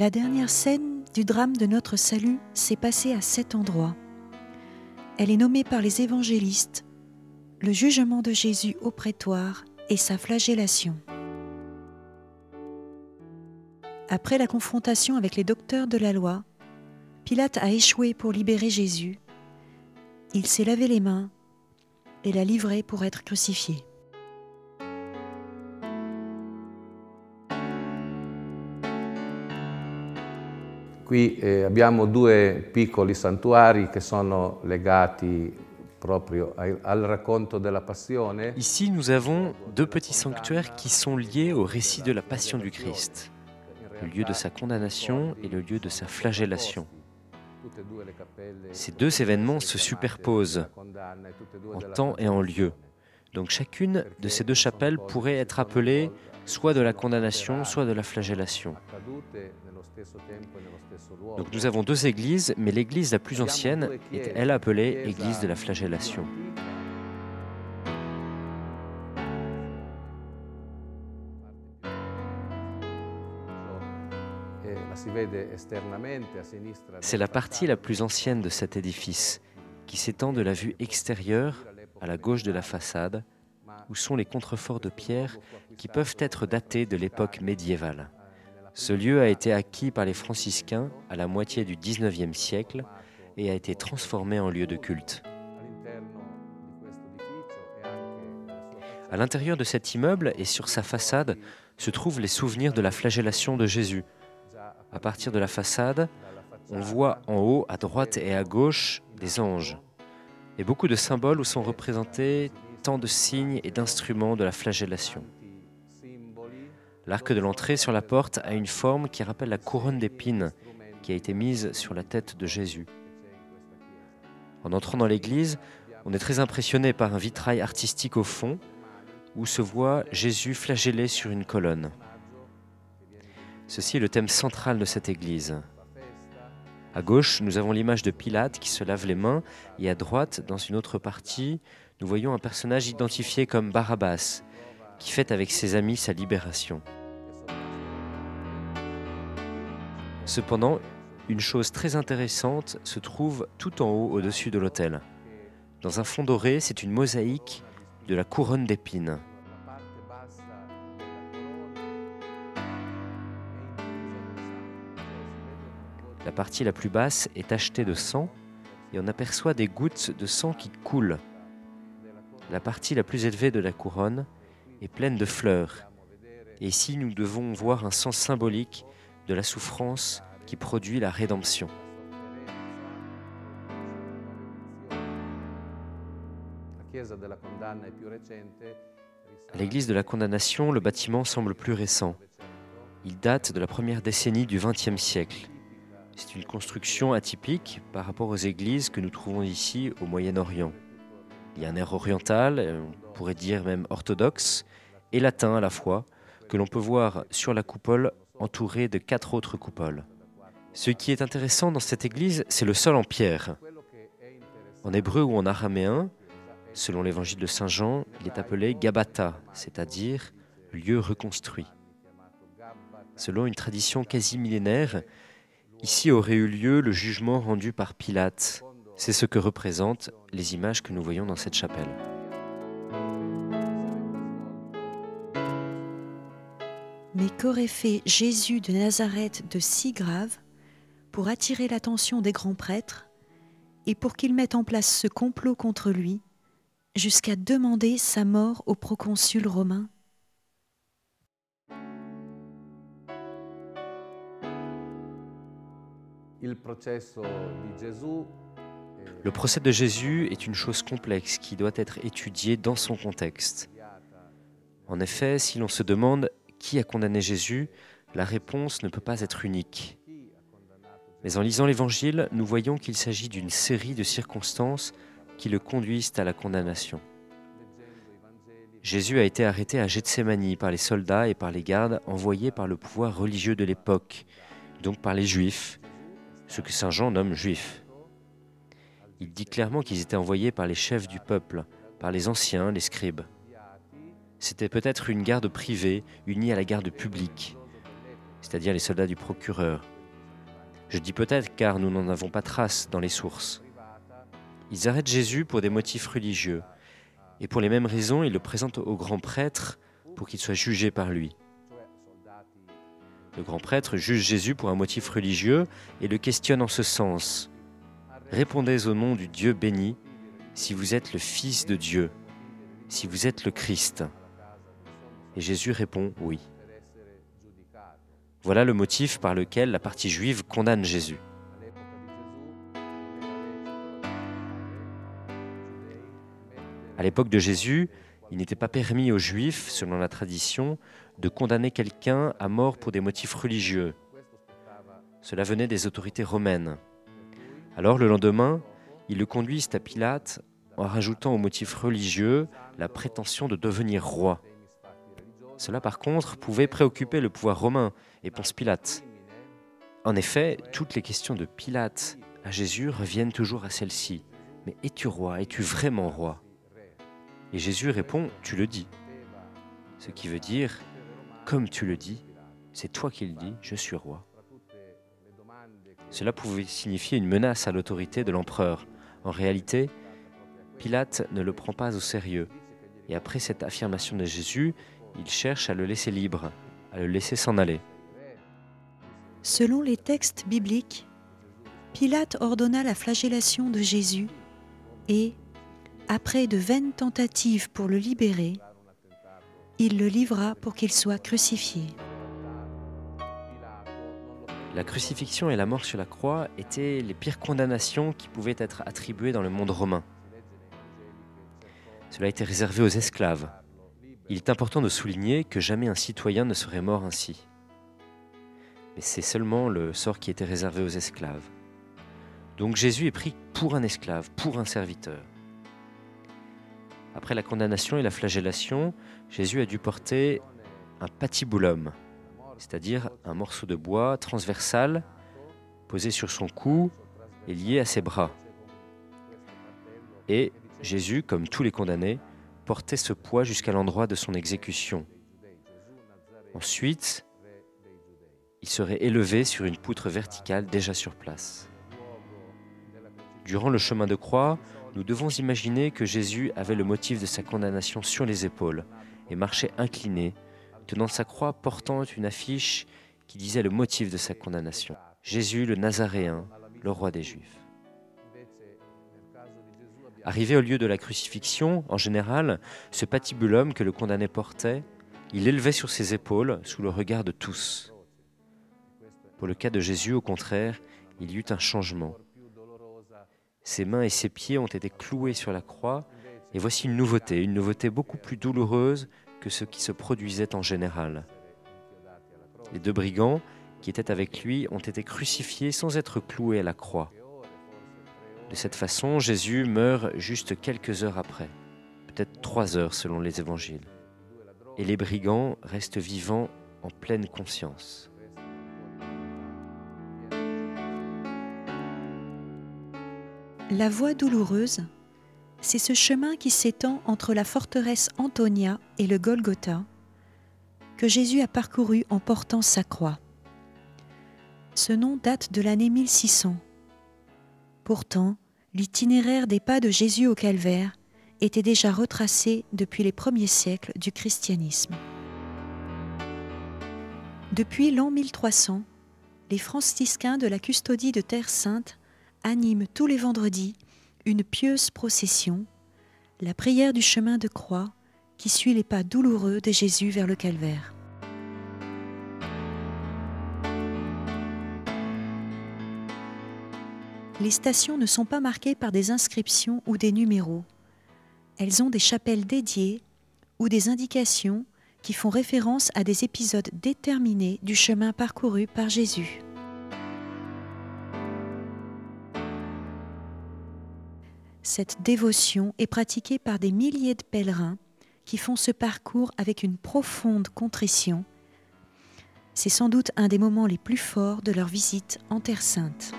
La dernière scène du drame de notre salut s'est passée à cet endroit. Elle est nommée par les évangélistes le jugement de Jésus au prétoire et sa flagellation. Après la confrontation avec les docteurs de la loi, Pilate a échoué pour libérer Jésus. Il s'est lavé les mains et l'a livré pour être crucifié. Qui abbiamo due piccoli santuari che sono legati proprio al racconto della passione. Ici, nous avons deux petits sanctuaires qui sont liés au récit de la passion du Christ, le lieu de sa condamnation et le lieu de sa flagellation. Ces deux événements se superposent en temps et en lieu. Donc chacune de ces deux chapelles pourrait être appelée soit de la condamnation, soit de la flagellation. Donc nous avons deux églises, mais l'église la plus ancienne est elle appelée église de la flagellation. C'est la partie la plus ancienne de cet édifice, qui s'étend de la vue extérieure à la gauche de la façade, où sont les contreforts de pierre qui peuvent être datés de l'époque médiévale. Ce lieu a été acquis par les franciscains à la moitié du XIXe siècle et a été transformé en lieu de culte. À l'intérieur de cet immeuble et sur sa façade se trouvent les souvenirs de la flagellation de Jésus. À partir de la façade, on voit en haut, à droite et à gauche, des anges. Et beaucoup de symboles où sont représentés tant de signes et d'instruments de la flagellation. L'arc de l'entrée sur la porte a une forme qui rappelle la couronne d'épines qui a été mise sur la tête de Jésus. En entrant dans l'église, on est très impressionné par un vitrail artistique au fond où se voit Jésus flagellé sur une colonne. Ceci est le thème central de cette église. À gauche, nous avons l'image de Pilate qui se lave les mains et à droite, dans une autre partie, nous voyons un personnage identifié comme Barabbas, qui fête avec ses amis sa libération. Cependant, une chose très intéressante se trouve tout en haut au-dessus de l'autel. Dans un fond doré, c'est une mosaïque de la couronne d'épines. La partie la plus basse est tachetée de sang et on aperçoit des gouttes de sang qui coulent. La partie la plus élevée de la couronne est pleine de fleurs. Et ici, nous devons voir un sens symbolique de la souffrance qui produit la rédemption. À l'église de la condamnation, le bâtiment semble plus récent. Il date de la première décennie du XXe siècle. C'est une construction atypique par rapport aux églises que nous trouvons ici au Moyen-Orient. Il y a un air oriental, on pourrait dire même orthodoxe, et latin à la fois, que l'on peut voir sur la coupole entourée de 4 autres coupoles. Ce qui est intéressant dans cette église, c'est le sol en pierre. En hébreu ou en araméen, selon l'évangile de Saint Jean, il est appelé Gabata, c'est-à-dire lieu reconstruit. Selon une tradition quasi millénaire, ici aurait eu lieu le jugement rendu par Pilate. C'est ce que représentent les images que nous voyons dans cette chapelle. Mais qu'aurait fait Jésus de Nazareth de si grave pour attirer l'attention des grands prêtres et pour qu'ils mettent en place ce complot contre lui jusqu'à demander sa mort au proconsul romain? Le procès de Jésus est une chose complexe qui doit être étudiée dans son contexte. En effet, si l'on se demande qui a condamné Jésus, la réponse ne peut pas être unique. Mais en lisant l'Évangile, nous voyons qu'il s'agit d'une série de circonstances qui le conduisent à la condamnation. Jésus a été arrêté à Gethsémani par les soldats et par les gardes envoyés par le pouvoir religieux de l'époque, donc par les Juifs, ce que Saint Jean nomme Juifs. Il dit clairement qu'ils étaient envoyés par les chefs du peuple, par les anciens, les scribes. C'était peut-être une garde privée unie à la garde publique, c'est-à-dire les soldats du procureur, Je dis peut-être car nous n'en avons pas trace dans les sources. Ils arrêtent Jésus pour des motifs religieux, et pour les mêmes raisons, ils le présentent au grand prêtre pour qu'il soit jugé par lui. Le grand prêtre juge Jésus pour un motif religieux et le questionne en ce sens. « Répondez au nom du Dieu béni, si vous êtes le Fils de Dieu, si vous êtes le Christ. » Et Jésus répond « Oui ». Voilà le motif par lequel la partie juive condamne Jésus. À l'époque de Jésus, il n'était pas permis aux Juifs, selon la tradition, de condamner quelqu'un à mort pour des motifs religieux. Cela venait des autorités romaines. Alors le lendemain, ils le conduisent à Pilate en rajoutant au motif religieux la prétention de devenir roi. Cela par contre pouvait préoccuper le pouvoir romain et Ponce Pilate. En effet, toutes les questions de Pilate à Jésus reviennent toujours à celle-ci. « Mais es-tu roi? Es-tu vraiment roi ?» Et Jésus répond « Tu le dis ». Ce qui veut dire « Comme tu le dis, c'est toi qui le dis, je suis roi ». Cela pouvait signifier une menace à l'autorité de l'empereur. En réalité, Pilate ne le prend pas au sérieux. Et après cette affirmation de Jésus, il cherche à le laisser libre, à le laisser s'en aller. Selon les textes bibliques, Pilate ordonna la flagellation de Jésus et, après de vaines tentatives pour le libérer, il le livra pour qu'il soit crucifié. La crucifixion et la mort sur la croix étaient les pires condamnations qui pouvaient être attribuées dans le monde romain. Cela était réservé aux esclaves. Il est important de souligner que jamais un citoyen ne serait mort ainsi. Mais c'est seulement le sort qui était réservé aux esclaves. Donc Jésus est pris pour un esclave, pour un serviteur. Après la condamnation et la flagellation, Jésus a dû porter un patibulum, c'est-à-dire un morceau de bois transversal posé sur son cou et lié à ses bras. Et Jésus, comme tous les condamnés, portait ce poids jusqu'à l'endroit de son exécution. Ensuite, il serait élevé sur une poutre verticale déjà sur place. Durant le chemin de croix, nous devons imaginer que Jésus avait le motif de sa condamnation sur les épaules et marchait incliné, tenant sa croix portant une affiche qui disait le motif de sa condamnation. Jésus le Nazaréen, le roi des Juifs. Arrivé au lieu de la crucifixion, en général, ce patibulum que le condamné portait, il l'élevait sur ses épaules sous le regard de tous. Pour le cas de Jésus, au contraire, il y eut un changement. Ses mains et ses pieds ont été cloués sur la croix, et voici une nouveauté beaucoup plus douloureuse que ce qui se produisait en général. Les deux brigands qui étaient avec lui ont été crucifiés sans être cloués à la croix. De cette façon, Jésus meurt juste quelques heures après, peut-être 3 heures selon les évangiles. Et les brigands restent vivants en pleine conscience. La voie douloureuse, c'est ce chemin qui s'étend entre la forteresse Antonia et le Golgotha, que Jésus a parcouru en portant sa croix. Ce nom date de l'année 1600. Pourtant, l'itinéraire des pas de Jésus au calvaire était déjà retracé depuis les premiers siècles du christianisme. Depuis l'an 1300, les franciscains de la Custodie de Terre Sainte animent tous les vendredis une pieuse procession, la prière du chemin de croix qui suit les pas douloureux de Jésus vers le calvaire. Les stations ne sont pas marquées par des inscriptions ou des numéros. Elles ont des chapelles dédiées ou des indications qui font référence à des épisodes déterminés du chemin parcouru par Jésus. Cette dévotion est pratiquée par des milliers de pèlerins qui font ce parcours avec une profonde contrition. C'est sans doute un des moments les plus forts de leur visite en Terre Sainte.